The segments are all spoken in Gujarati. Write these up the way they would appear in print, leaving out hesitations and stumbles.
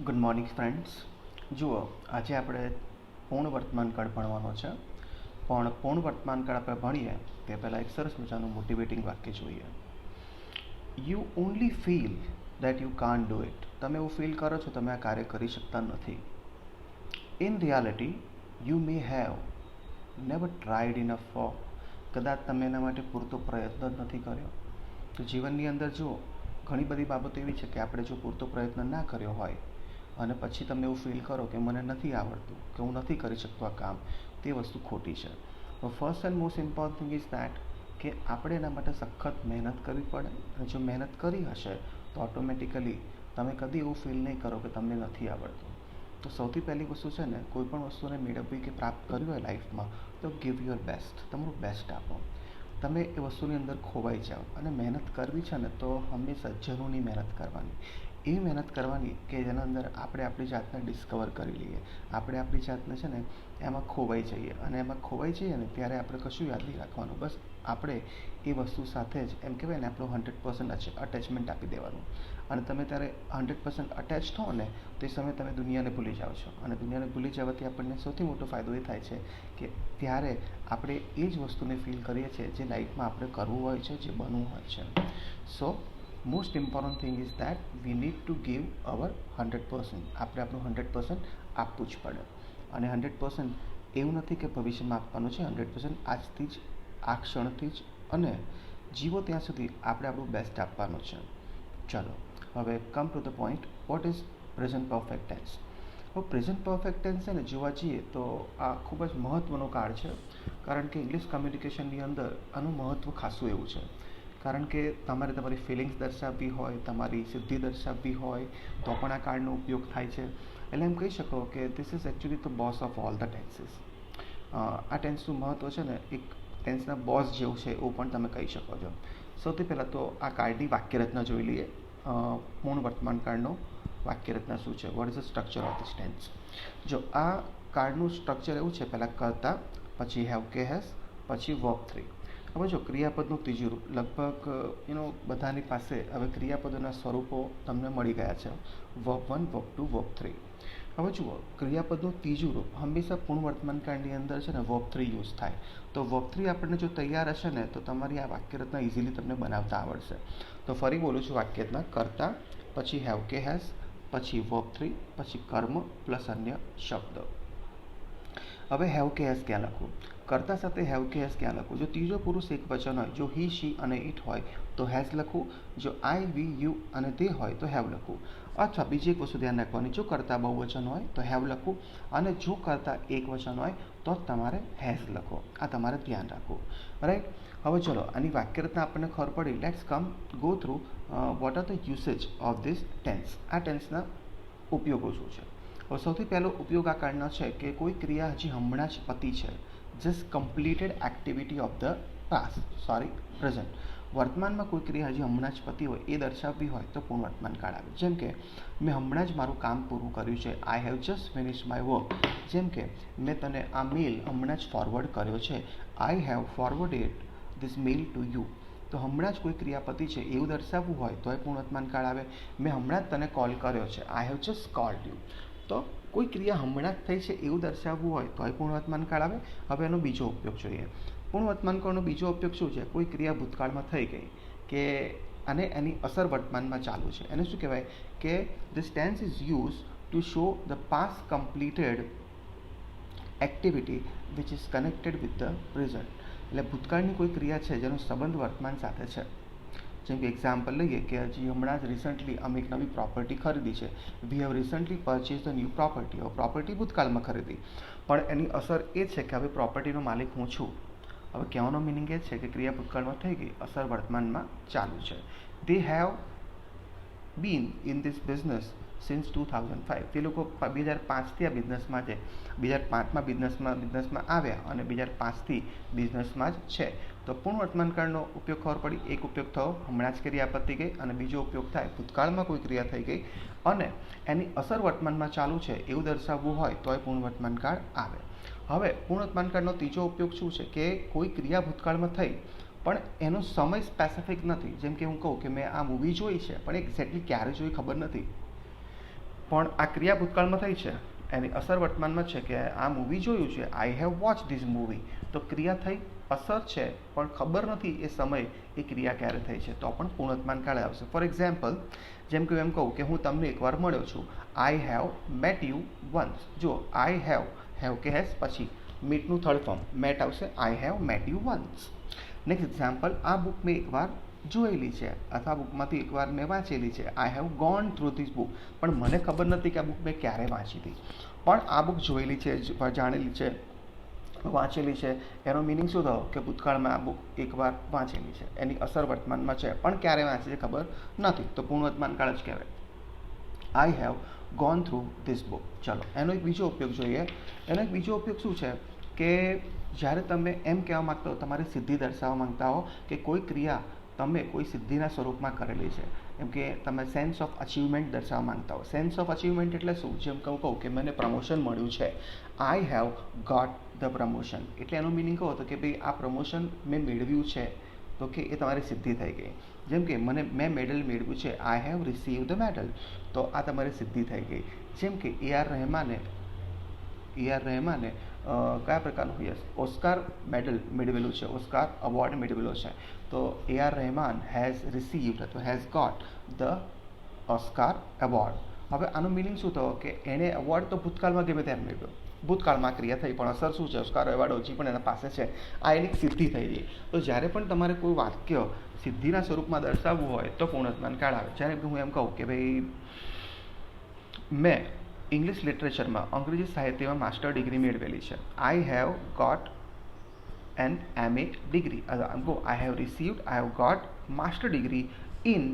Good morning friends. જુઓ, આજે આપણે પૂર્ણ વર્તમાનકાળ ભણવાનો છે. પણ પૂર્ણ વર્તમાનકાળ આપણે ભણીએ તે પહેલાં એક સરસ મજાનું મોટિવેટિંગ વાક્ય જોઈએ. You only feel that you can't do it. તમે એવું ફીલ કરો છો તમે આ કાર્ય કરી શકતા નથી. In reality you may have never tried enough four. કદાચ તમે એના માટે પૂરતો પ્રયત્ન જ નથી કર્યો. તો જીવનની અંદર જુઓ, ઘણી બધી બાબતો એવી છે કે આપણે જો પૂરતો પ્રયત્ન ના કર્યો હોય અને પછી તમે એવું ફીલ કરો કે મને નથી આવડતું, કે હું નથી કરી શકતો આ કામ, તે વસ્તુ ખોટી છે. First and most important thing is that કે આપણે એના માટે સખત મહેનત કરવી પડે. અને જો મહેનત કરી હશે તો ઓટોમેટિકલી તમે કદી એવું ફીલ નહીં કરો કે તમને નથી આવડતું. તો સૌથી પહેલી વસ્તુ છે ને, કોઈ પણ વસ્તુને મેળવવી કે પ્રાપ્ત કરવી હોય લાઈફમાં તો ગીવ યોર બેસ્ટ. તમારું બેસ્ટ આપો. તમે એ વસ્તુની અંદર ખોવાઈ જાઓ. અને મહેનત કરવી છે ને તો હંમેશા જરૂરની મહેનત કરવાની. એવી મહેનત કરવાની કે જેના અંદર આપણે આપણી જાતને ડિસ્કવર કરી લઈએ. આપણે આપણી જાતને છે ને એમાં ખોવાઈ જઈએ. અને એમાં ખોવાઈ જઈએ ને ત્યારે આપણે કશું યાદ નહીં રાખવાનું. બસ આપણે એ વસ્તુ સાથે જ એમ કહેવાય ને આપણું 100% અટેચમેન્ટ આપી દેવાનું. અને તમે ત્યારે 100% અટેચ થો ને તો એ સમયે તમે દુનિયાને ભૂલી જાઓ છો. અને દુનિયાને ભૂલી જવાથી આપણને સૌથી મોટો ફાયદો એ થાય છે કે ત્યારે આપણે એ જ વસ્તુને ફીલ કરીએ છીએ જે લાઈફમાં આપણે કરવું હોય છે, જે બનવું હોય છે. So most important thing is that we need to give our 100%. આપણે આપણું 100% આપવું જ પડે. અને 100% એવું નથી કે ભવિષ્યમાં આપવાનું છે. 100% આજથી જ, આ ક્ષણથી જ, અને જીવો ત્યાં સુધી આપણે આપણું બેસ્ટ આપવાનું છે. ચલો હવે come to the point. What is present perfect tense? હવે પ્રેઝન્ટ પરફેક્ટ ટેન્સ છે ને જોવા જઈએ તો આ ખૂબ જ મહત્ત્વનો કાળ છે. કારણ કે ઇંગ્લિશ કમ્યુનિકેશનની અંદર આનું મહત્ત્વ ખાસું એવું છે. કારણ કે તમારે તમારી ફિલિંગ્સ દર્શાવવી હોય, તમારી સિદ્ધિ દર્શાવવી હોય તો પણ આ કાર્ડનો ઉપયોગ થાય છે. એટલે એમ કહી શકો કે this is actually the boss of all the tenses. આ ટેન્સનું મહત્ત્વ છે ને એક ટેન્સના બોસ જેવું છે એવું પણ તમે કહી શકો છો. સૌથી પહેલાં તો આ કાર્ડની વાક્યરચના જોઈ લઈએ. પૂર્ણ વર્તમાન કાળનો વાક્યરચના શું છે? What is the structure of this tense? જો આ કાર્ડનું સ્ટ્રક્ચર એવું છે, પહેલાં કરતા, પછી હેવ કે હેઝ, પછી વર્બ 3. હવે જો ક્રિયાપદનું ત્રીજું રૂપ, લગભગ બધાની પાસે હવે ક્રિયાપદોના સ્વરૂપો તમને મળી ગયા છે. Verb 1, verb 2, verb 3. હવે જુઓ, ક્રિયાપદનું ત્રીજું રૂપ હંમેશા પૂર્ણ વર્તમાન કાળની અંદર છે ને વર્બ 3 યુઝ થાય. તો વર્બ 3 આપણને જો તૈયાર હશે ને તો તમારી આ વાક્યરચના ઇઝીલી તમને બનાવતા આવડશે. તો ફરી બોલું છું વાક્યરચના. કરતા, પછી હેવ કે હેઝ, પછી વર્બ 3, પછી કર્મ પ્લસ અન્ય શબ્દ. હવે હેવ કે હેઝ ક્યાં લખવું? કરતા સાથે હેવ કે હેઝ ક્યાં લખવું? જો ત્રીજો પુરુષ એક વચન હોય, જો હી, શી અને ઇટ હોય તો હેઝ લખવું. જો આઈ, વી, યુ અને તે હોય તો હેવ લખવું. અથવા બીજી એક વસ્તુ ધ્યાન રાખવાની, જો કરતા બહુવચન હોય તો હેવ લખવું. અને જો કરતા એક વચન હોય તો તમારે હેઝ લખો. આ તમારે ધ્યાન રાખવું. રાઈટ. હવે ચલો, આની વાક્યરચના આપણને ખબર પડી. Let's come go through what are the usage of this tense. આ ટેન્સના ઉપયોગો શું છે? હવે સૌથી પહેલો ઉપયોગ આ કાળનો છે કે કોઈ ક્રિયા હજી હમણાં જ પતી છે. Just completed activity of the present. વર્તમાનમાં કોઈ ક્રિયા હજી હમણાં જ પતી હોય એ દર્શાવવી હોય તો પૂર્ણ વર્તમાન કાળ આવે. જેમ કે મેં હમણાં જ મારું કામ પૂરું કર્યું છે. I have just finish my work. જેમ કે મેં તને આ મેલ હમણાં જ ફોરવર્ડ કર્યો છે. I have forwarded this mail to you. તો હમણાં જ કોઈ ક્રિયાપતિ છે એવું દર્શાવવું હોય તો એ પૂર્ણ વર્તમાન કાળ આવે. મેં હમણાં જ તને કોલ કર્યો છે. I have just cold you. તો કોઈ ક્રિયા હમણાં જ થઈ છે એવું દર્શાવવું હોય તો એ પૂર્ણ વર્તમાન કાળ આવે. હવે એનો બીજો ઉપયોગ જોઈએ. પૂર્ણ વર્તમાન કાળનો બીજો ઉપયોગ શું છે? કોઈ ક્રિયા ભૂતકાળમાં થઈ ગઈ કે અને એની અસર વર્તમાનમાં ચાલુ છે, એને શું કહેવાય કે this tense is use to show the past completed activity which is connected with the present. એટલે ભૂતકાળની કોઈ ક્રિયા છે જેનો સંબંધ વર્તમાન સાથે છે. જેમ કે એક્ઝામ્પલ લઈએ કે હજી હમણાં જ રિસન્ટલી અમે એક નવી પ્રોપર્ટી ખરીદી છે. We have recently purchase the new property. હવે પ્રોપર્ટી ભૂતકાળમાં ખરીદી, પણ એની અસર એ છે કે હવે પ્રોપર્ટીનો માલિક હું છું. હવે કહેવાનો મિનિંગ એ છે કે ક્રિયા ભૂતકાળમાં થઈ ગઈ, અસર વર્તમાનમાં ચાલુ છે. They have been in this business since 2005. તે લોકો 2005થી આ બિઝનેસમાં છે. 2005માં બિઝનેસમાં આવ્યા અને 2005થી બિઝનેસમાં જ છે. તો પૂર્ણ વર્તમાન કાળનો ઉપયોગ ખબર પડી. એક ઉપયોગ થયો હમણાં જ ક્રિયા પતી ગઈ, અને બીજો ઉપયોગ થાય ભૂતકાળમાં કોઈ ક્રિયા થઈ ગઈ અને એની અસર વર્તમાનમાં ચાલુ છે એવું દર્શાવવું હોય તો એ પૂર્ણ વર્તમાન કાળ આવે. હવે પૂર્ણ વર્તમાન કાળનો ત્રીજો ઉપયોગ શું છે કે કોઈ ક્રિયા ભૂતકાળમાં થઈ પણ એનો સમય સ્પેસિફિક નથી. જેમ કે હું કહું કે મેં આ મૂવી જોઈ છે પણ એક્ઝેક્ટલી ક્યારે જોઈ ખબર નથી. પણ આ ક્રિયા ભૂતકાળમાં થઈ છે, એની અસર વર્તમાનમાં છે કે આ મૂવી જોયું છે, I have watch this movie. તો ક્રિયા થઈ, અસર છે, પણ ખબર નથી એ સમય એ ક્રિયા ક્યારે થઈ છે, તો પણ પૂર્ણવર્તમાન કાળે આવશે. ફોર એક્ઝામ્પલ, જેમ કે એમ કહું કે હું તમને એકવાર મળ્યો છું, I have met you once. જો આઈ હેવ કે હેઝ, પછી મીટનું થર્ડ ફોર્મ મેટ આવશે, I have met you once. Next example, આ બુક મેં એકવાર જોયેલી છે અથવા બુકમાંથી એકવાર મેં વાંચેલી છે, I have gone through this book. પણ મને ખબર નથી કે આ બુક મેં ક્યારે વાંચી હતી, પણ આ બુક જોયેલી છે, જાણેલી છે, વાંચેલી છે, એનો મિનિંગ શું થયો કે ભૂતકાળમાં આ બુક એકવાર વાંચેલી છે, એની અસર વર્તમાનમાં છે, પણ ક્યારે વાંચી છે ખબર નથી, તો પૂર્ણવર્તમાન કાળ જ કહેવાય. I have gone through this book. ચલો, એનો એક બીજો ઉપયોગ જોઈએ. એનો એક બીજો ઉપયોગ શું છે કે જ્યારે તમે એમ કહેવા માગતા હો, તમારી સિદ્ધિ દર્શાવવા માંગતા હો કે કોઈ ક્રિયા તમે કોઈ સિદ્ધિના સ્વરૂપમાં કરેલી છે, એમ કે તમે સેન્સ ઓફ અચીવમેન્ટ દર્શાવવા માંગતા હો. સેન્સ ઓફ અચીવમેન્ટ એટલે શું? જેમ કહું કે મને પ્રમોશન મળ્યું છે, I have got the promotion, એટલે એનો મિનિંગ કહો તો કે ભાઈ આ પ્રમોશન મેં મેળવ્યું છે, તો કે એ તમારી સિદ્ધિ થઈ ગઈ. જેમ કે મેં મેડલ મેળવ્યું છે, I have receive the medal, તો આ તમારી સિદ્ધિ થઈ ગઈ. જેમ કે એ આર રહેમાને કયા પ્રકારનું યસ ઓસ્કાર મેડલ મેળવેલું છે, ઓસ્કાર અવોર્ડ મેળવેલો છે, તો A R Rahman has received અથવા has got the Oscar award. હવે આનો મિનિંગ શું થયો કે એણે એવોર્ડ તો ભૂતકાળમાં ગમે તેમ મેળવ્યો, ભૂતકાળમાં ક્રિયા થઈ, પણ અસર શું છે? ઓસ્કાર એવોર્ડ હજી પણ એના પાસે છે, આ એની સિદ્ધિ થઈ ગઈ. તો જ્યારે પણ તમારે કોઈ વાક્ય સિદ્ધિના સ્વરૂપમાં દર્શાવવું હોય તો પૂર્ણવર્તમાન કાળ આવે. જ્યારે હું એમ કહું કે ભાઈ મેં ઇંગ્લિશ લિટરેચરમાં, અંગ્રેજી સાહિત્યમાં માસ્ટર ડિગ્રી મેળવેલી છે, I have got an MA degree, I have received, I have got master degree in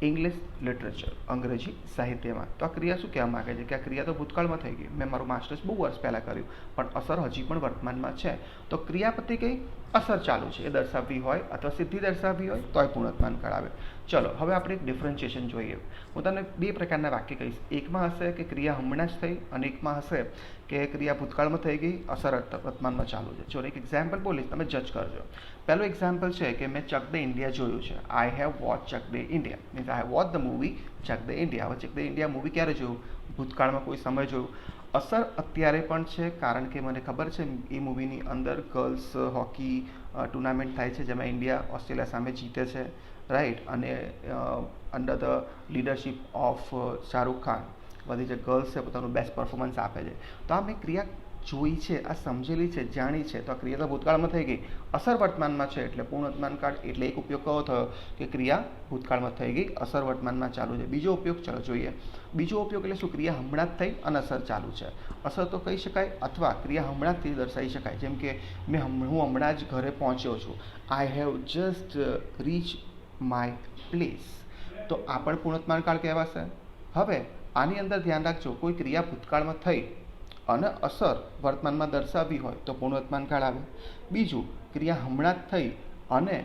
English literature, અંગ્રેજી સાહિત્યમાં. તો આ ક્રિયા શું કહેવા માગે છે કે આ ક્રિયા તો ભૂતકાળમાં થઈ ગઈ, મેં મારું માસ્ટર્સ બહુ વર્ષ પહેલાં કર્યું, પણ અસર હજી પણ વર્તમાનમાં છે, તો ક્રિયા પતી ગઈ, અસર ચાલુ છે, એ દર્શાવવી હોય અથવા સિદ્ધિ દર્શાવવી હોય તોય પૂર્ણવર્તમાન કાળ આવે. ચલો, હવે આપણે એક ડિફરન્શિએશન જોઈએ. હું તમને બે પ્રકારના વાક્ય કહીશ. એકમાં હશે કે ક્રિયા હમણાં જ થઈ, અને એકમાં હશે કે ક્રિયા ભૂતકાળમાં થઈ ગઈ, અસર વર્તમાનમાં ચાલુ છે. ચલો, એક એક્ઝામ્પલ બોલીશ, તમે જજ કરજો. પહેલું એક્ઝામ્પલ છે કે મેં ચક દ ઇન્ડિયા જોયું છે, I have watch Chak De India, means I have watch the movie Chak De India. હવે ચક દ ઇન્ડિયા મૂવી ક્યારે જોયું? ભૂતકાળમાં કોઈ સમય જોયું. અસર અત્યારે પણ છે, કારણ કે મને ખબર છે એ મૂવીની અંદર ગર્લ્સ હોકી ટુર્નામેન્ટ થાય છે, જેમાં ઇન્ડિયા ઓસ્ટ્રેલિયા સામે જીતે છે, રાઈટ, અને under the leadership of Shahrukh Khan બધી જે ગર્લ્સ છે પોતાનું બેસ્ટ પરફોર્મન્સ આપે છે. તો આ મેં ક્રિયા જોઈ છે, આ સમજેલી છે, જાણી છે, તો આ ક્રિયા તો ભૂતકાળમાં થઈ ગઈ, અસર વર્તમાનમાં છે, એટલે પૂર્ણવર્તમાન કાળ. એટલે એક ઉપયોગ કયો થયો કે ક્રિયા ભૂતકાળમાં થઈ ગઈ, અસર વર્તમાનમાં ચાલુ છે. બીજો ઉપયોગ ચાલો જોઈએ. બીજો ઉપયોગ એટલે શું? ક્રિયા હમણાં જ થઈ અને અસર ચાલુ છે. અસર તો કહી શકાય અથવા ક્રિયા હમણાં જ દર્શાવી શકાય. જેમ કે હું હમણાં જ ઘરે પહોંચ્યો છું, I have just reach my place, તો આ પણ પૂર્ણવર્તમાન કાળ કહેવાશે. હવે આની અંદર ધ્યાન રાખજો, કોઈ ક્રિયા ભૂતકાળમાં થઈ અને અસર વર્તમાનમાં દર્શાવવી હોય તો પૂર્ણવર્તમાન કાળ આવે. બીજું, ક્રિયા હમણાં જ થઈ અને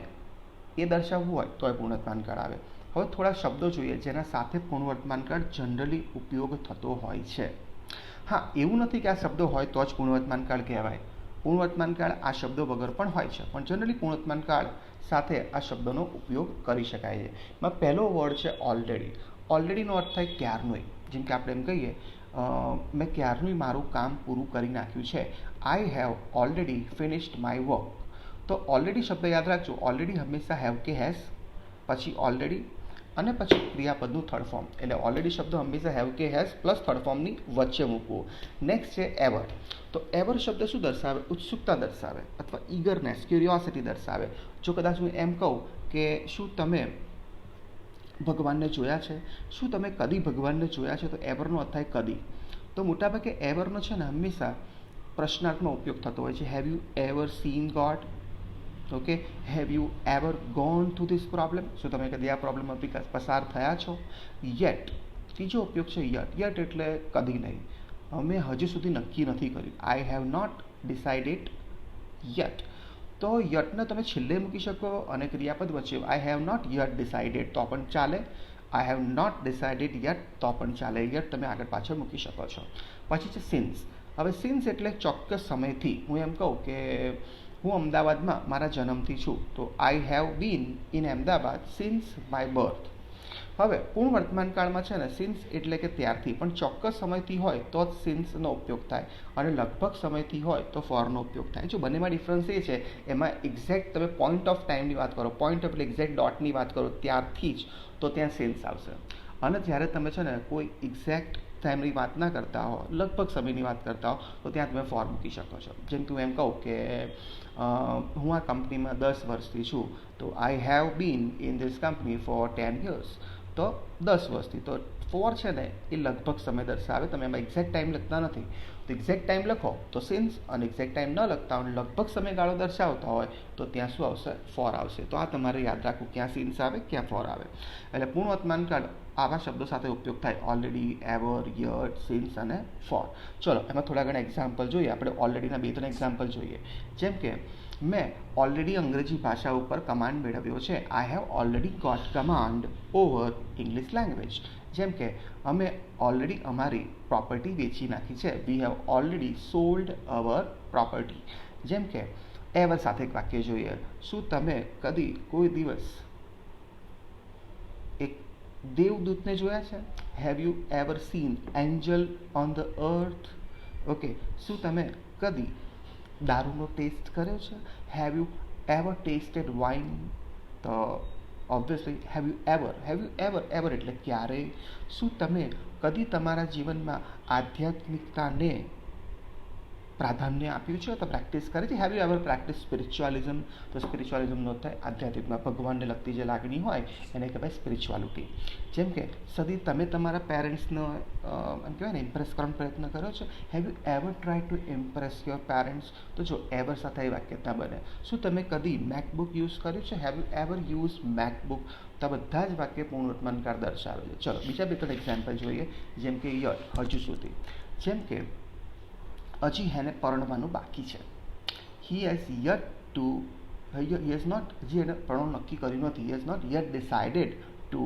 એ દર્શાવવું હોય તો એ પૂર્ણવર્તમાન કાળ આવે. હવે થોડા શબ્દો જોઈએ જેના સાથે પૂર્ણવર્તમાન કાળ જનરલી ઉપયોગ થતો હોય છે. હા, એવું નથી કે આ શબ્દો હોય તો જ પૂર્ણવર્તમાન કાળ કહેવાય. પૂર્ણવર્તમાન કાળ આ શબ્દો વગર પણ હોય છે, પણ જનરલી પૂર્ણવર્તમાન કાળ સાથે આ શબ્દોનો ઉપયોગ કરી શકાય છે. એમાં પહેલો વર્ડ છે ઓલરેડી. ઓલરેડીનો અર્થ થાય ક્યારનું. જેમ કે આપણે એમ કહીએ મેં ક્યારનું મારું કામ પૂરું કરી નાખ્યું છે, I have already finished my work. તો ઓલરેડી શબ્દ યાદ રાખજો. ઓલરેડી હંમેશા હેવ કે હેઝ, પછી ઓલરેડી અને પછી ક્રિયાપદનું થર્ડ ફોર્મ. એટલે ઓલરેડી શબ્દ હંમેશા હેવ કે હેઝ પ્લસ થર્ડ ફોર્મની વચ્ચે મૂકવું. નેક્સ્ટ છે એવર. તો એવર શબ્દ શું દર્શાવે? ઉત્સુકતા દર્શાવે અથવા ઈગરનેસ, ક્યુરિયોસિટી દર્શાવે. જો કદાચ હું એમ કહું કે શું તમે ભગવાનને જોયા છે, શું તમે કદી ભગવાનને જોયા છે, તો એવરનો અર્થ થાય કદી. તો મોટાભાગે એવરનો છે ને હંમેશા પ્રશ્નાર્થમાં ઉપયોગ થતો હોય છે. Have you ever seen god? Okay, have you ever gone through this problem? શું તમે કદી આ પ્રોબ્લેમમાંથી પસાર થયા છો? યટ, ત્રીજો ઉપયોગ છે યટ. યટ એટલે કદી નહીં, અમે હજુ સુધી નક્કી નથી કર્યું. I have not decided yet. તો યટને તમે છેલ્લે મૂકી શકો અને ક્રિયાપદ વચ્ચે I have not yet decided તો પણ ચાલે, I have not decided yet તો પણ ચાલે. યટ તમે આગળ પાછળ મૂકી શકો છો. પછી છે સિન્સ. હવે સિન્સ એટલે ચોક્કસ સમયથી. હું એમ કહું કે હું અમદાવાદમાં મારા જન્મથી છું, તો I have been in Ahmedabad since my birth. હવે પૂર્ણ વર્તમાન કાળમાં છે ને સિન્સ એટલે કે ત્યારથી, પણ ચોક્કસ સમયથી હોય તો જ સિન્સનો ઉપયોગ થાય અને લગભગ સમયથી હોય તો ફોરનો ઉપયોગ થાય. જો બંનેમાં ડિફરન્સ એ છે, એમાં એક્ઝેક્ટ તમે પોઈન્ટ ઓફ ટાઈમની વાત કરો, પોઈન્ટ ઓફ એટલે એક્ઝેક્ટ ડોટની વાત કરો ત્યારથી જ, તો ત્યાં સિન્સ આવશે. અને જ્યારે તમે છે ને કોઈ એક્ઝેક્ટ ટાઈમની વાત ના કરતા હો, લગભગ સમયની વાત કરતા હો, તો ત્યાં તમે ફોર મૂકી શકો છો. જેમ કે હું એમ કહું કે હું આ કંપનીમાં 10 વર્ષથી છું, તો I have been in this company four 10 years. તો 10 વર્ષથી, તો ફોર છે ને એ લગભગ સમય દર્શાવે. તમે એમાં એક્ઝેક્ટ ટાઈમ લખતા નથી, તો એક્ઝેક્ટ ટાઈમ લખો તો સિન્સ, અને એક્ઝેક્ટ ટાઈમ ન લખતા હોય, લગભગ સમયગાળો દર્શાવતા હોય તો ત્યાં શું આવશે? ફોર આવશે. તો આ તમારે યાદ રાખવું, ક્યાં સિન્સ આવે, ક્યાં ફોર આવે. એટલે પૂર્ણ વર્તમાન કાળ આવા શબ્દો સાથે ઉપયોગ થાય: ઓલરેડી, એવર, યટ, સિન્સ અને ફોર. ચલો એમાં થોડા ઘણા એક્ઝામ્પલ જોઈએ. આપણે ઓલરેડીના 2-3 એક્ઝામ્પલ જોઈએ. જેમ કે મેં ઓલરેડી અંગ્રેજી ભાષા ઉપર કમાન્ડ મેળવ્યો છે. I have already got command over English language. જેમ કે અમે ઓલરેડી અમારી પ્રોપર્ટી વેચી નાખી છે. We have already sold our property. જેમ કે એવર સાથે એક વાક્ય જોઈએ. શું તમે કદી કોઈ દિવસ એક દેવદૂતને જોયા છે? Have you ever scene Angel on the earth? Okay. શું તમે કદી દારૂનો ટેસ્ટ કર્યો છે? Have you ever tested wine? તો ઓબ્વિયસલી હેવ યુ એવર એટલે ક્યારેય. શું તમે કદી તમારા જીવનમાં આધ્યાત્મિકતાને પ્રાધાન્ય આપ્યું છે, તો પ્રેક્ટિસ કરી છે? Have you ever practice spiritualism? તો સ્પિરિચ્યુઅલિઝમનો થાય આધ્યાત્મિકમાં ભગવાનને લગતી જે લાગણી હોય એને કહેવાય સ્પિરિચ્યુઆલિટી. જેમ કે સદી તમે તમારા પેરેન્ટ્સનો એમ કહેવાય ને ઇમ્પ્રેસ કરવાનો પ્રયત્ન કર્યો છે? Have you ever try to Impress your parents? તો જો એવર સાથે એ વાક્યતા બને. શું તમે કદી મેકબુક યુઝ કર્યું છે? Have you ever use MacBook? તો બધા જ વાક્ય પૂર્ણ વર્તમાનકાળ દર્શાવે છે. ચલો બીજા 2-3 એક્ઝામ્પલ જોઈએ. જેમ કે યટ, હજુ સુધી. જેમ કે હજી એને પરણવાનું બાકી છે. હી હેઝ નોટ, હજી એને પરણવાનું નક્કી કર્યું નથી. He has not yet decided to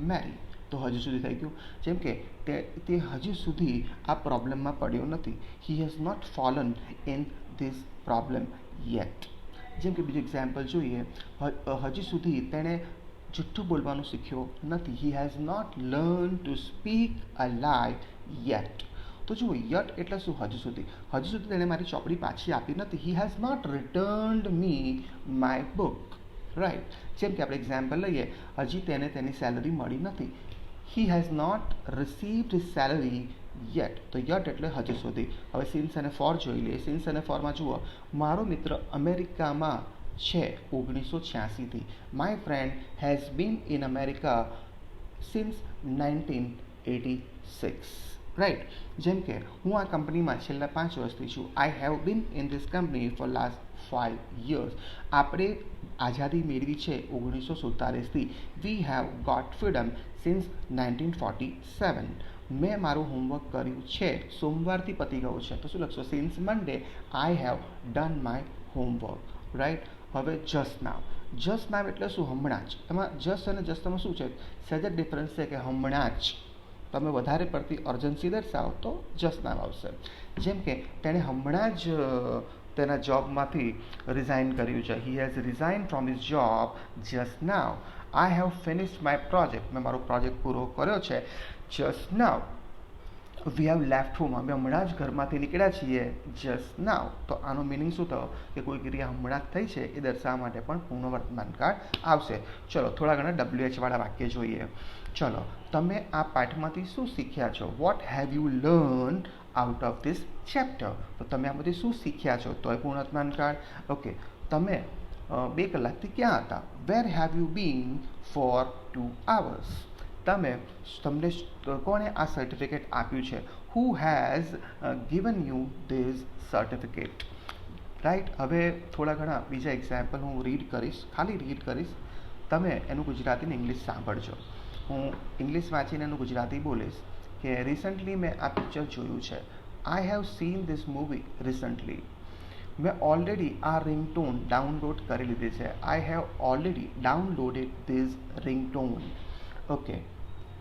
marry. તો હજુ સુધી થઈ ગયું. જેમ કે તે હજુ સુધી આ પ્રોબ્લેમમાં પડ્યો નથી. He has not fallen in this problem yet. જેમ કે બીજું એક્ઝામ્પલ જોઈએ. હજી સુધી તેણે જુઠ્ઠું બોલવાનું શીખ્યો નથી. He has not learn to speak a lie yet. તો જુઓ, યટ એટલે શું? હજુ સુધી. હજુ સુધી તેણે મારી ચોપડી પાછી આપી નથી. He has not returned me my book. Right. જેમ કે આપણે એક્ઝામ્પલ લઈએ, હજી તેને તેની સેલરી મળી નથી. He has not received his salary yet. તો યટ એટલે હજુ સુધી. હવે સિન્સ અને ફોર જોઈ લઈએ. સિન્સ અને ફોરમાં જુઓ, મારો મિત્ર અમેરિકામાં છે 1986થી. My friend has been in America since 1986. Right. જેમ કે હું આ કંપનીમાં છેલ્લા 5 વર્ષથી છું. I have been in this company for last 5 years. આપણે આઝાદી મેળવી છે 1947થી. We have got freedom since 1947. મેં મારું હોમવર્ક કર્યું છે. સોમવારથી પતી ગયું છે. તો શું લખશો? Since Monday I have done my homework. Right. હવે જસ્ટ નાવ. જસ્ટ નાવ એટલે શું? હમણાં જ. એમાં જસ્ટ અને જસ્ટમાં શું છે? સહેજ જ ડિફરન્સ છે કે હમણાં જ તમે વધારે પડતી અર્જન્સી દર્શાવો તો જસ્ટ નાવ આવશે. જેમ કે તેણે હમણાં જ તેના જોબમાંથી રિઝાઇન કર્યું છે. He has resign from his job just now. I have finished my project. મેં મારો પ્રોજેક્ટ પૂરો કર્યો છે just now. We have left home. અમે હમણાં જ ઘરમાંથી નીકળ્યા છીએ જસ્ટ નાવ. તો આનો મિનિંગ શું થયો? કે કોઈ ક્રિયા હમણાં જ થઈ છે એ દર્શાવવા માટે પણ પૂર્ણ વર્તમાનકાળ આવશે. ચલો થોડા ઘણા WH વાળા વાક્ય જોઈએ. ચલો, તમે આ પાઠમાંથી શું શીખ્યા છો? What have you learn out of this chapter? તો તમે આ બધી શું શીખ્યા છો? તો એ પૂર્ણ વર્તમાનકાળ. ઓકે. તમે 2 કલાકથી ક્યાં હતા? Where have you been for 2 hours? તમને કોણે આ સર્ટિફિકેટ આપ્યું છે? Who has given you this certificate? Right. હવે થોડા ઘણા બીજા એક્ઝામ્પલ હું રીડ કરીશ, ખાલી રીડ કરીશ. તમે એનું ગુજરાતી ને ઇંગ્લિશ સાંભળજો. હું ઇંગ્લિશ વાંચીને એનું ગુજરાતી બોલીશ. કે રિસન્ટલી મેં આ પિક્ચર જોયું છે. I have seen this movie recently. મેં ઓલરેડી આ રિંગટોન ડાઉનલોડ કરી લીધી છે. I have already downloaded this ringtone. Okay.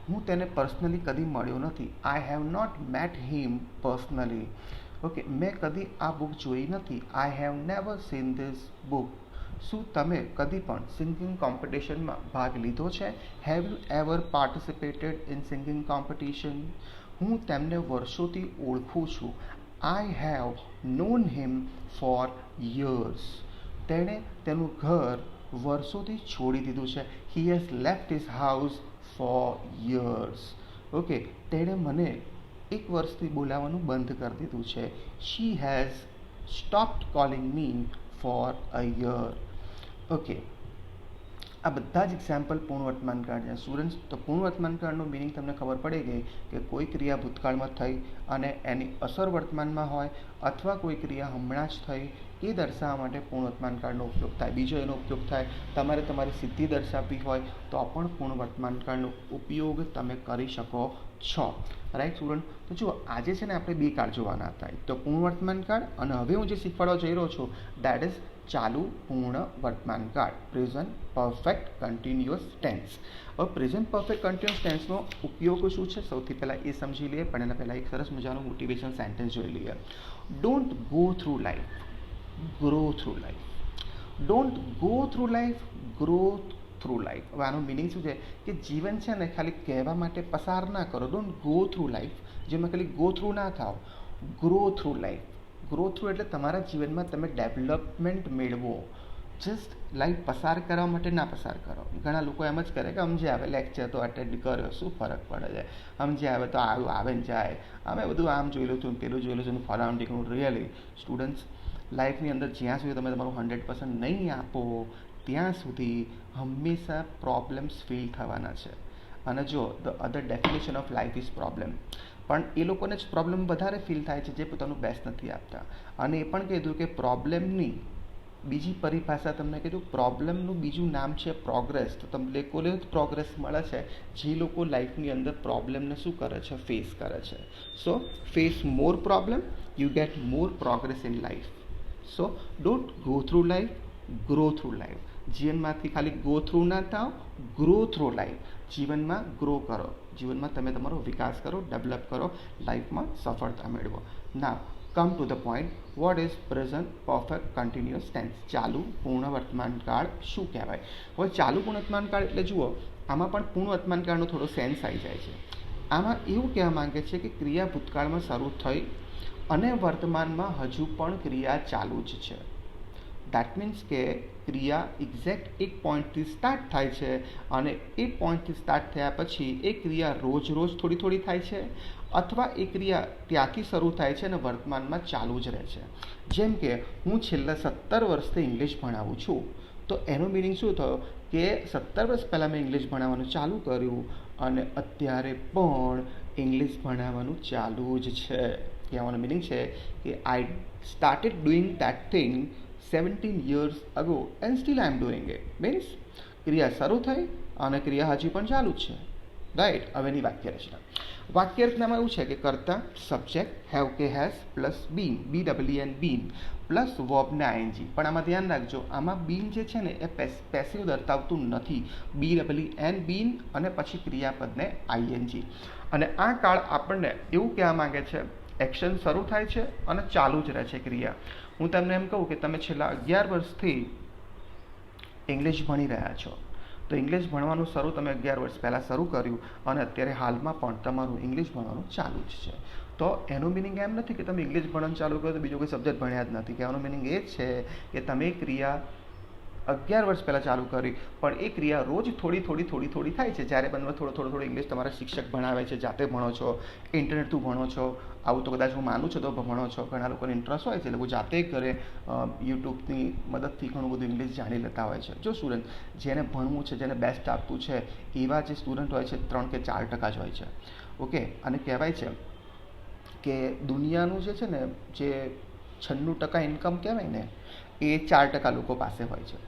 હું તેને પર્સનલી કદી મળ્યો નથી. I have not met him personally. Okay. મેં કદી આ બુક જોઈ નથી. I have never seen this book. શું તમે કદી પણ સિંગિંગ કોમ્પિટિશનમાં ભાગ લીધો છે? Have you ever participated in singing competition? હું તેમને વર્ષોથી ઓળખું છું. I have known him for years. તેણે તેનું ઘર વર્ષોથી છોડી દીધું છે. He has left his house for years. Okay, તેણે મને એક વર્ષથી બોલાવવાનું બંધ કરી દીધું છે. She has stopped calling me for a year. Okay, આ બધા જ એક્ઝામ્પલ પૂર્ણ વર્તમાનકાળ છે સ્ટુડન્ટ્સ. તો પૂર્ણ વર્તમાનકાળનું મિનિંગ તમને ખબર પડી ગઈ કે કોઈ ક્રિયા ભૂતકાળમાં થઈ અને એની અસર વર્તમાનમાં હોય, અથવા કોઈ ક્રિયા હમણાં જ થઈ એ દર્શાવવા માટે પૂર્ણ વર્તમાનકાળનો ઉપયોગ થાય. બીજો એનો ઉપયોગ થાય તમારે તમારી સિદ્ધિ દર્શાવવી હોય તો પણ પૂર્ણ વર્તમાનકાળનો ઉપયોગ તમે કરી શકો છો. Right student? તો જુઓ, આજે છે ને આપણે બે કાળ જોવાના હતા, તો પૂર્ણ વર્તમાનકાળ અને હવે હું જે શીખવાડવા જઈ રહ્યો છું દેટ ઇઝ ચાલુ પૂર્ણ વર્તમાનકાળ, પ્રેઝન્ટ પરફેક્ટ કન્ટિન્યુઅસ ટેન્સ. હવે પ્રેઝન્ટ પરફેક્ટ કન્ટિન્યુઅસ ટેન્સનો ઉપયોગ શું છે સૌથી પહેલાં એ સમજી લઈએ, પણ એના પહેલાં એક સરસ મજાનું મોટિવેશન સેન્ટેન્સ જોઈ લઈએ. Don't go through life, grow through life. Don't go through life, grow through life. હવે આનો મિનિંગ શું છે કે જીવન છે ને ખાલી કહેવા માટે પસાર ના કરો. ડોન્ટ ગો થ્રુ લાઈફ, જેમાં ખાલી ગો થ્રુ ના થાવ, grow through life. Grow through એટલે તમારા જીવનમાં તમે ડેવલપમેન્ટ મેળવો. જસ્ટ લાઈફ પસાર કરવા માટે ના પસાર કરો. ઘણા લોકો એમ જ કરે કે સમજે આવે લેક્ચર તો અટેન્ડ કર્યો, શું ફરક પડે છે, સમજે આવે તો આવ્યું આવે ને જાય, અમે બધું આમ જોઈ લો છું, પેલું જોઈ લો છું, ફલાણું ટીકણું. રિયલી સ્ટુડન્ટ્સ, લાઈફની અંદર જ્યાં સુધી તમે તમારું 100% નહીં આપો ત્યાં સુધી હંમેશા પ્રોબ્લેમ્સ ફીલ થવાના છે. અને જો the other definition of life is problem, પણ એ લોકોને જ પ્રોબ્લેમ વધારે ફીલ થાય છે જે પોતાનું બેસ્ટ નથી આપતા. અને એ પણ કીધું કે પ્રોબ્લેમની બીજી પરિભાષા તમને કીધું, પ્રોબ્લેમનું બીજું નામ છે પ્રોગ્રેસ. તો તમને કોને પ્રોગ્રેસ મળે છે? જે લોકો લાઈફની અંદર પ્રોબ્લેમને શું કરે છે? ફેસ કરે છે. So face more problem, you get more progress in life. So don't go through life, grow through life. જીવનમાંથી ખાલી ગો થ્રુ ના થાવ, ગ્રો થ્રુ લાઈફ. જીવનમાં ગ્રો કરો, જીવનમાં તમે તમારો વિકાસ કરો, ડેવલપ કરો, લાઈફમાં સફળતા મેળવો. ના come to the point, what is present perfect continuous tense? ચાલુ પૂર્ણ વર્તમાનકાળ શું કહેવાય? હવે ચાલુ પૂર્ણ વર્તમાનકાળ એટલે જુઓ, આમાં પણ પૂર્ણ વર્તમાનકાળનો થોડો સેન્સ આવી જાય છે. આમાં એવું કહેવા માંગે છે કે ક્રિયા ભૂતકાળમાં શરૂ થઈ અને વર્તમાનમાં હજુ પણ ક્રિયા ચાલુ જ છે. દેટ મીન્સ કે ક્રિયા એક્ઝેક્ટ એક પોઈન્ટથી સ્ટાર્ટ થાય છે અને એ પોઈન્ટથી સ્ટાર્ટ થયા પછી એ ક્રિયા રોજ રોજ થોડી થોડી થાય છે, અથવા એ ક્રિયા ત્યાંથી શરૂ થાય છે અને વર્તમાનમાં ચાલુ જ રહે છે. જેમ કે હું છેલ્લા 17 વર્ષથી ઇંગ્લિશ ભણાવું છું, તો એનો મિનિંગ શું થયો કે 17 વર્ષ પહેલાં મેં ઇંગ્લિશ ભણાવવાનું ચાલુ કર્યું અને અત્યારે પણ ઇંગ્લિશ ભણાવવાનું ચાલુ જ છે. કહેવાનો મિનિંગ છે કે I started doing that thing 17 years ago and still I am doing it. Means ક્રિયા શરૂ થઈ અને ક્રિયા હજી પણ ચાલુ જ છે. રાઈટ? હવેની વાક્ય રચના. વાક્ય રચનામાં એવું છે કે કર્તા સબ્જેક્ટ હેવ કે has plus been, BEEN been plus વર્બને ING. પણ આમાં ધ્યાન રાખજો, આમાં બીન જે છે ને એ પેસિવ દર્શાવતું નથી. BEEN બીન અને પછી ક્રિયાપદને ING. અને આ કાળ આપણને એવું કહેવા માંગે છે એક્શન શરૂ થાય છે અને ચાલુ જ રહે છે ક્રિયા. હું તમને એમ કહું કે તમે છેલ્લા 11 વર્ષથી ઇંગ્લિશ ભણી રહ્યા છો, તો ઇંગ્લિશ ભણવાનું શરૂ તમે 11 વર્ષ પહેલાં શરૂ કર્યું અને અત્યારે હાલમાં પણ તમારું ઇંગ્લિશ ભણવાનું ચાલુ જ છે. તો એનું મિનિંગ એમ નથી કે તમે ઇંગ્લિશ ભણવાનું ચાલુ કરો તો બીજો કોઈ સબ્જેક્ટ ભણ્યા જ નથી. કહેવાનો મિનિંગ એ જ છે કે તમે ક્રિયા 11 વર્ષ પહેલાં ચાલુ કરી, પણ એ ક્રિયા રોજ થોડી થોડી થાય છે. જ્યારે બંને થોડો ઇંગ્લિશ તમારા શિક્ષક ભણાવે છે, જાતે ભણો છો, ઇન્ટરનેટ થ્રુ ભણો છો, આવું તો કદાચ હું માનું છું તો ભણો છો. ઘણા લોકોને ઇન્ટરેસ્ટ હોય છે, લોકો જાતે ઘરે યુટ્યુબની મદદથી ઘણું બધું ઇંગ્લિશ જાણી લેતા હોય છે. જો સ્ટુડન્ટ જેને ભણવું છે, જેને બેસ્ટ આપવું છે, એવા જે સ્ટુડન્ટ હોય છે 3 કે 4% જ હોય છે. ઓકે, અને કહેવાય છે કે દુનિયાનું જે છે ને જે 96% ઇન્કમ કહેવાય ને એ 4% લોકો પાસે હોય છે.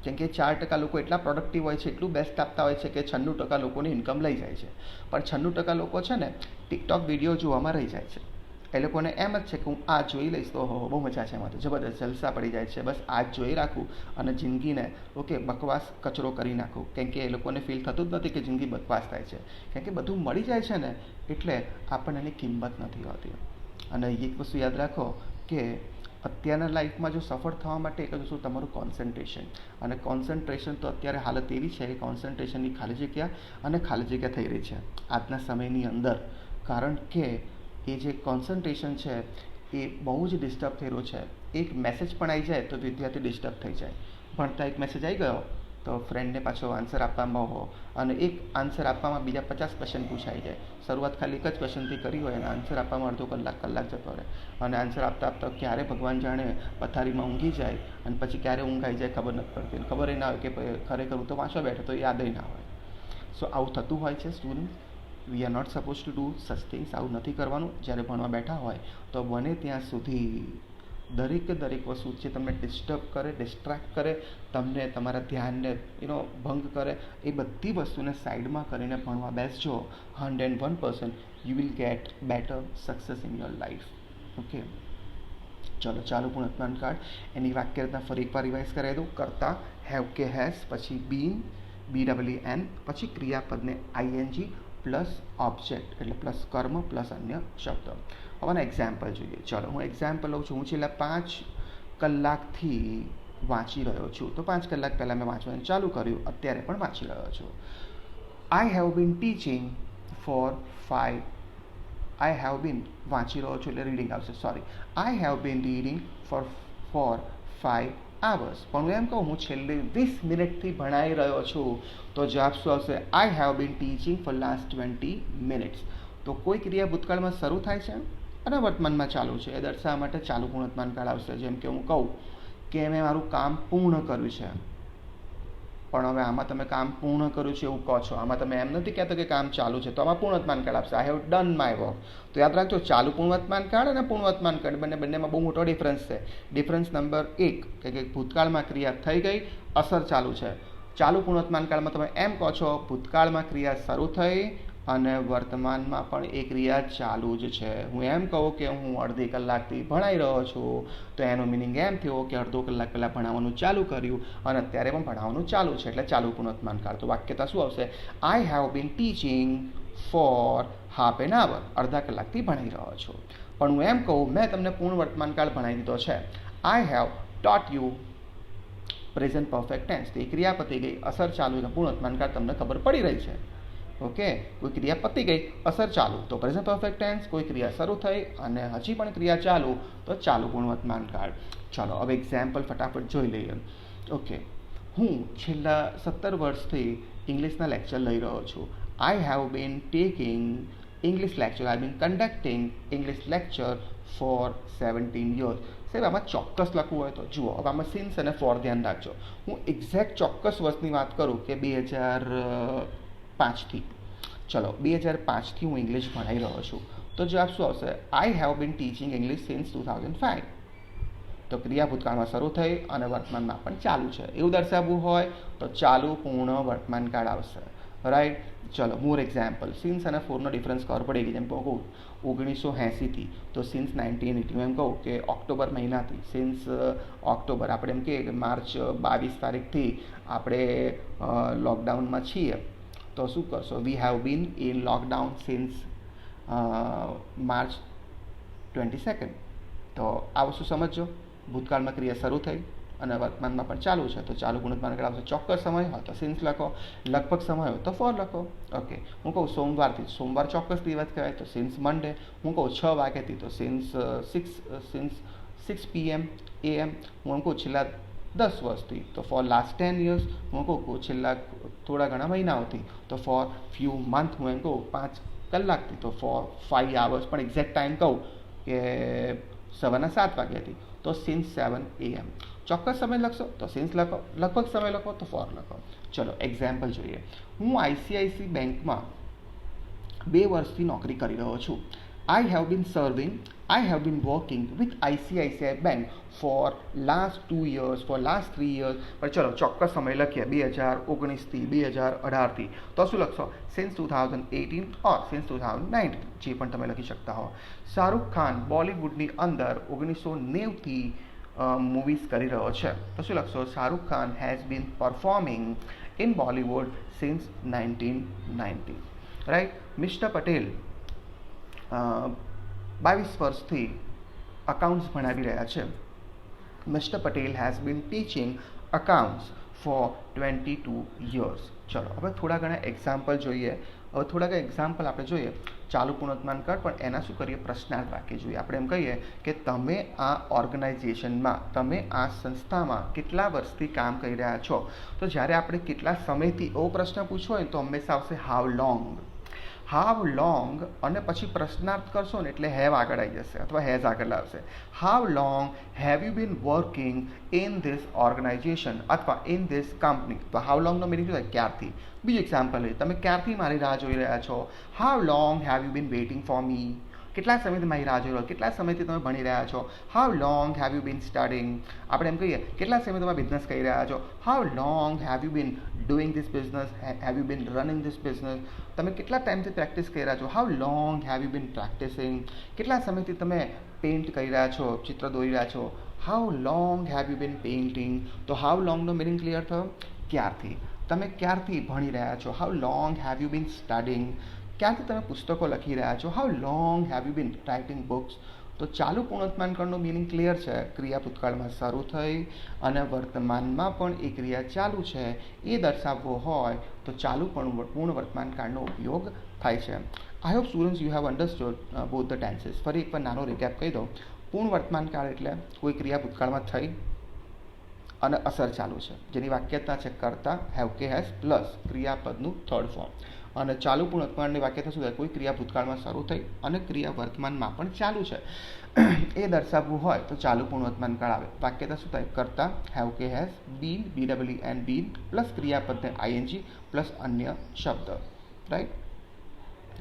કેમ કે 4% લોકો એટલા પ્રોડક્ટિવ હોય છે, એટલું બેસ્ટ આપતા હોય છે કે 96% લોકોની ઇન્કમ લઈ જાય છે. પણ 96% લોકો છે ને ટિકટોક વિડીયો જોવામાં રહી જાય છે. એ લોકોને એમ જ છે કે હું આ જોઈ લઈશ તો બહુ મજા છે, એમાં તો જબરદસ્ત જલસા પડી જાય છે, બસ આ જ જોઈ રાખું અને જિંદગીને ઓકે બકવાસ કચરો કરી નાખું. કેમ કે એ લોકોને ફીલ થતું જ નથી કે જિંદગી બકવાસ થાય છે. કેમ કે બધું મળી જાય છે ને એટલે આપણને એની કિંમત નથી હોતી. અને એક વસ્તુ યાદ રાખો કે અત્યારના લાઈફમાં જો સફળ થવા માટે એક જ વસ્તુ તમારું કોન્સન્ટ્રેશન, અને કોન્સન્ટ્રેશન તો અત્યારે હાલત એવી છે કે કોન્સન્ટ્રેશનની ખાલી જગ્યા અને ખાલી જગ્યા થઈ રહી છે આજના સમયની અંદર. કારણ કે એ જે કોન્સન્ટ્રેશન છે એ બહુ જ ડિસ્ટર્બ થઈ રહ્યો છે. એક મેસેજ પણ આવી જાય તો વિદ્યાર્થી ડિસ્ટર્બ થઈ જાય. ભણતા એક મેસેજ આવી ગયો તો ફ્રેન્ડને પાછો આન્સર આપવામાં હો, અને એક આન્સર આપવામાં બીજા 50 ક્વેશ્ચન પૂછાઈ જાય. શરૂઆત ખાલી એક જ ક્વેશ્ચનથી કરી હોય અને આન્સર આપવામાં અડધો કલાક જતો રહે, અને આન્સર આપતા ક્યારે ભગવાન જાણે પથારીમાં ઊંઘી જાય અને પછી ક્યારે ઊંઘ આવી જાય ખબર નથી પડતી. ખબર ના હોય કે ખરેખર હું તો વાંચવા બેઠો તો યાદ ના હોય. સો આવું થતું હોય છે student. We are not suppose to do such things. આવું નથી કરવાનું. જ્યારે ભણવા બેઠા હોય તો બને ત્યાં સુધી દરેક વસ્તુ જે તમને ડિસ્ટર્બ કરે, ડિસ્ટ્રેક્ટ કરે, તમને તમારા ધ્યાનને ભંગ કરે, એ બધી વસ્તુને સાઈડમાં કરીને ભણવા બેસજો. 101% you will get better success in your life. Okay, ચલો ચાલુ પૂર્ણ કાર્ડ એની વાક્ય રચના ફરી એકવાર રિવાઇઝ કરાવી દઉં. કરતા હેવ કે હેઝ, પછી બીન BWN, પછી ક્રિયાપદને ING પ્લસ ઓબ્જેક્ટ એટલે પ્લસ કર્મ પ્લસ અન્ય શબ્દ. હવે એક્ઝામ્પલ જોઈએ. ચલો હું એક્ઝામ્પલ લઉં છું. હું છેલ્લા 5 કલાકથી વાંચી રહ્યો છું. તો 5 કલાક પહેલાં મેં વાંચવાનું ચાલુ કર્યું, અત્યારે પણ વાંચી રહ્યો છું. I have been teaching for 5. I have been વાંચી રહ્યો છું એટલે રીડિંગ આવશે, sorry. I have been reading for 5 hours. પણ હું એમ કહું હું છેલ્લી 20 મિનિટથી ભણાઈ રહ્યો છું તો જવાબ શું આવશે? I have been teaching for last 20 minutes. તો કોઈ ક્રિયા ભૂતકાળમાં શરૂ થાય છે અને વર્તમાનમાં ચાલુ છે એ દર્શાવવા માટે ચાલુ પૂર્ણ કાળ આવશે. જેમ કે હું કહું કે મેં મારું કામ પૂર્ણ કર્યું છે, પણ હવે આમાં તમે કામ પૂર્ણ કર્યું છે એવું કહો છો, આમાં તમે એમ નથી કહેતો કે કામ ચાલુ છે, તો આમાં પૂર્ણ કાળ આપશે. I have done my work. તો યાદ રાખજો, ચાલુ પૂર્ણ કાળ અને પૂર્ણ કાળ બંનેમાં બહુ મોટો ડિફરન્સ છે. ડિફરન્સ નંબર 1 કે ભૂતકાળમાં ક્રિયા થઈ ગઈ, અસર ચાલુ છે. ચાલુ પૂર્ણ કાળમાં તમે એમ કહો છો ભૂતકાળમાં ક્રિયા શરૂ થઈ અને વર્તમાનમાં પણ એ ક્રિયા ચાલુ જ છે. હું એમ કહું કે હું અડધી કલાકથી ભણાઈ રહ્યો છું તો એનો મિનિંગ એમ થયો કે અડધો કલાક પહેલાં ભણાવવાનું ચાલુ કર્યું અને અત્યારે પણ ભણાવવાનું ચાલુ છે, એટલે ચાલુ પૂર્ણ કાળ. તો વાક્યતા શું આવશે? I have been teaching for half an hour. અડધા કલાકથી ભણાઈ રહ્યો છું. પણ હું એમ કહું મેં તમને પૂર્ણ વર્તમાન કાળ ભણાવી દીધો છે. I have taught you present perfect tense. તો એ ક્રિયા પતી ગઈ, અસર ચાલુ અને પૂર્ણ વર્તમાન કાળ તમને ખબર પડી રહી છે. ઓકે, કોઈ ક્રિયા પતી ગઈ, અસર ચાલુ તો પ્રેઝન્ટ પરફેક્ટ ટેન્સ, કોઈ ક્રિયા શરૂ થઈ અને હજી પણ ક્રિયા ચાલુ તો ચાલુ પૂર્ણ વર્તમાન કાળ. ચાલો હવે એક્ઝામ્પલ ફટાફટ જોઈ લઈએ. ઓકે, હું છેલ્લા 17 વર્ષથી ઇંગ્લિશના લેક્ચર લઈ રહ્યો છું. I have been taking English lecture, I been conducting English lecture for 17 years. સાહેબ આમાં ચોક્કસ લખવું હોય તો જુઓ, હવે આમાં સિન્સ અને ફોર ધ્યાન રાખજો. હું એક્ઝેક્ટ ચોક્કસ વર્ષની વાત કરું કે 2005થી. ચલો 2005થી હું ઇંગ્લિશ ભણાઈ રહ્યો છું તો જવાબ શું આવશે? I have been teaching English since 2005. તો ક્રિયા ભૂતકાળમાં શરૂ થઈ અને વર્તમાનમાં પણ ચાલુ છે એવું દર્શાવવું હોય તો ચાલુ પૂર્ણ વર્તમાન કાળ આવશે. રાઈટ. ચલો મોર એક્ઝામ્પલ. સિન્સ અને ફોરનો ડિફરન્સ ખબર પડી ગઈ. જેમ કહું 1980થી તો સિન્સ 1980. હું એમ કહું કે ઓક્ટોબર મહિનાથી, સિન્સ ઓક્ટોબર, આપણે એમ કહીએ કે માર્ચ 22 તારીખથી આપણે લોકડાઉનમાં છીએ તો શું કરશો? We have been in lockdown since March 22. તો આ વસ્તુ સમજો. ભૂતકાળમાં ક્રિયા શરૂ થઈ અને વર્તમાનમાં પણ ચાલુ છે તો ચાલુ પૂર્ણ કાળ આવશે. ચોક્કસ સમય હોય તો સિન્સ લખો, લગભગ સમય હોય તો ફોર લખો. ઓકે, હું કહું સોમવારથી, સોમવાર ચોક્કસ દિવસ કહેવાય તો સિન્સ મંડે. હું કહું 6 વાગ્યાથી તો સિન્સ 6 PM AM. હું એમ કહું છેલ્લા 10 વર્ષથી તો ફોર લાસ્ટ 10 years. હું કહું છેલ્લા થોડા ઘણા મહિનાઓથી તો ફોર ફ્યુ મંથ. હું એમ કહું 5 કલાકથી તો ફોર 5 hours. પણ એક્ઝેક્ટ ટાઈમ કહું કે સવારના 7 વાગ્યાથી તો સિન્સ 7 AM. ચોક્કસ સમય લખશો તો સિન્સ લખો, લગભગ સમય લખો તો ફોર લખો. ચલો એક્ઝામ્પલ જોઈએ. હું ICICI બેંકમાં 2 વર્ષથી નોકરી કરી રહ્યો છું. I have been working with ICICI bank for last 2 years, for last 3 years. પણ ચલો ચોક્કસ સમય લખીએ 2019થી 2018થી તો શું લખશો? સિન્સ 2018 ઓર સિન્સ 2019, જે પણ તમે લખી શકતા હો. શાહરૂખ ખાન બોલિવૂડની અંદર 1990થી મૂવીઝ કરી રહ્યો છે તો શું લખશો? Shahrukh Khan has been performing in Bollywood since 1990. Right. Mister Patel 22 વર્ષથી અકાઉન્ટ્સ ભણાવી રહ્યા છે Mr. Patel has been teaching accounts for 22 years. ચલો હવે થોડા ઘણા એક્ઝામ્પલ જોઈએ. હવે થોડાક એક્ઝામ્પલ આપણે જોઈએ ચાલુ પૂર્ણવર્તમાન કાળ, પણ એના શું કરીએ, પ્રશ્નાર્થ વાક્ય જોઈએ. આપણે એમ કહીએ કે તમે આ ઓર્ગેનાઇઝેશનમાં, તમે આ સંસ્થામાં કેટલા વર્ષથી કામ કરી રહ્યા છો. તો જ્યારે આપણે કેટલા સમયથી એવો પ્રશ્ન પૂછવો હોય તો હંમેશા આવશે હાઉ લોંગ. હાવ લોંગ અને પછી પ્રશ્નાર્થ કરશો ને એટલે હેવ આગળ આવી જશે અથવા હેઝ આગળ આવશે. How long have you been working in this organization અથવા ઇન ધીસ કંપની. તો હાવ લોંગનો મિનિંગ શું થાય, ક્યારથી. બીજું એક્ઝામ્પલ લઈએ, તમે ક્યારથી મારી રાહ જોઈ રહ્યા છો. How long have you been waiting for me. કેટલા સમયથી મારી રાહ જોઈ રહ્યો, કેટલા સમયથી તમે ભણી રહ્યા છો. How long have you bin studying. આપણે એમ કહીએ કેટલા સમય તમે બિઝનેસ કરી રહ્યા છો. How long have you bin doing this business, have you bin running this business. તમે કેટલા ટાઈમથી પ્રેક્ટિસ કરી રહ્યા છો. How long have you bin practising. કેટલા સમયથી તમે પેઇન્ટ કરી રહ્યા છો, ચિત્ર દોરી રહ્યા છો. How long have you bin painting. તો હાઉ લોંગનો મિનિંગ ક્લિયર થયો, ક્યારથી. તમે ક્યારથી ભણી રહ્યા છો. How long have you bin studying. ક્યારથી તમે પુસ્તકો લખી રહ્યા છો. How long have you bin writing books. તો ચાલુ પૂર્ણવર્તમાન કાળનો મિનિંગ ક્લિયર છે. ક્રિયા ભૂતકાળમાં શરૂ થઈ અને વર્તમાનમાં પણ એ ક્રિયા ચાલુ છે એ દર્શાવવો હોય તો ચાલુ પૂર્ણવર્તમાન કાળનો ઉપયોગ થાય છે. I hope students you have understood both the tenses. ફરી એકવાર નાનો રિકેપ કહી દઉં. પૂર્ણવર્તમાન કાળ એટલે કોઈ ક્રિયા ભૂતકાળમાં થઈ અને અસર ચાલુ છે, જેની વાક્યતા છે કર્તા હેવ કે હેઝ પ્લસ ક્રિયાપદનું થર્ડ ફોર્મ. અને ચાલુ પૂર્ણવર્તમાનની વાક્યતા શું થાય, કોઈ ક્રિયા ભૂતકાળમાં શરૂ થઈ અને ક્રિયા વર્તમાનમાં પણ ચાલુ છે એ દર્શાવવું હોય તો ચાલુ પૂર્ણવર્તમાન કાળ આવે. વાક્યતા શું થાય, કર્તા હેવ કે has been BWN been plus ક્રિયાપદને ING પ્લસ અન્ય શબ્દ. Right.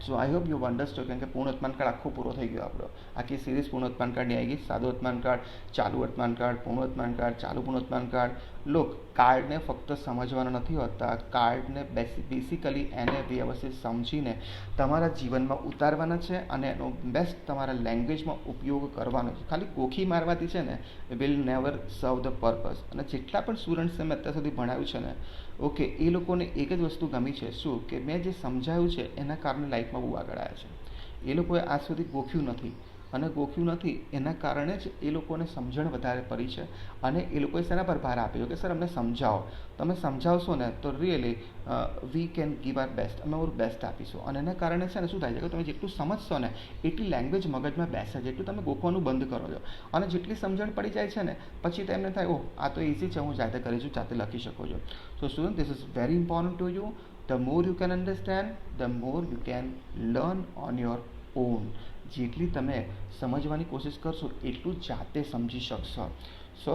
So I hope you understood. કેમ કે પૂર્ણવર્તમાન કાળ આખો પૂરો થઈ ગયો આપણો. આખી સિરીઝ પૂર્ણવર્તમાન કાળની આવી ગઈ. સાદું વર્તમાન કાળ, ચાલુ વર્તમાન કાળ, પૂર્ણવર્તમાન કાળ, ચાલુ પૂર્ણવર્તમાન કાળ. લોક કાર્ડને ફક્ત સમજવાના નથી હોતા, કાર્ડને બેસિકલી એને વ્યવસ્થિત સમજીને તમારા જીવનમાં ઉતારવાના છે અને એનો બેસ્ટ તમારા લેંગ્વેજમાં ઉપયોગ કરવાનો છે. ખાલી ગોખી મારવાથી છે ને વિલ નેવર સર્વ ધ પર્પઝ. અને જેટલા પણ સ્ટુડન્ટ્સે મેં અત્યાર સુધી ભણાવ્યું છે ને, ઓકે, એ લોકોને એક જ વસ્તુ ગમી છે. શું કે મેં જે સમજાવ્યું છે એના કારણે લાઈફમાં બહુ આગળ આવ્યા છે. એ લોકોએ આજ સુધી ગોખ્યું નથી અને ગોખ્યું નથી એના કારણે જ એ લોકોને સમજણ વધારે પડી છે. અને એ લોકોએ શેના પર ભાર આપ્યો કે સર અમને સમજાવો. તમે સમજાવશો ને તો really we can give our best. અમે અમારું બેસ્ટ આપીશું. અને એના કારણે છે ને શું થાય છે કે તમે જેટલું સમજશો ને એટલી લેંગ્વેજ મગજમાં બેસે છે, એટલું તમે ગોખવાનું બંધ કરો છો. અને જેટલી સમજણ પડી જાય છે ને પછી તો એમને થાય, ઓહ આ તો ઇઝી છે, હું જાતે કરીશું, જાતે લખી શકો છો. So student, this is very important to you. The more you can understand, the more you can learn on your own. જેટલી તમે સમજવાની કોશિશ કરશો એટલું જાતે સમજી શકશો. So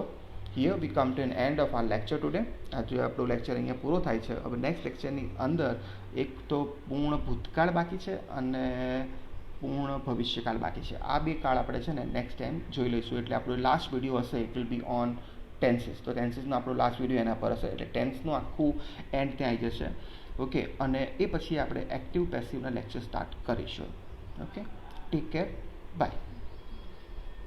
here we come to an end of our lecture today. આજે આપણો લેક્ચર અહીંયા પૂરો થાય છે. હવે નેક્સ્ટ લેક્ચરની અંદર એક તો પૂર્ણ ભૂતકાળ બાકી છે અને પૂર્ણ ભવિષ્યકાળ બાકી છે. આ બે કાળ આપણે છે ને નેક્સ્ટ ટાઈમ જોઈ લઈશું. એટલે આપણો લાસ્ટ વિડીયો હશે it will be on tenses. તો ટેન્સીસનો આપણો લાસ્ટ વિડીયો એના પર હશે. એટલે ટેન્સનું આખું એન્ડ ત્યાં આવી જશે. ઓકે, અને એ પછી આપણે એક્ટિવ પેસિવના લેક્ચર સ્ટાર્ટ કરીશું. Okay, take care, by.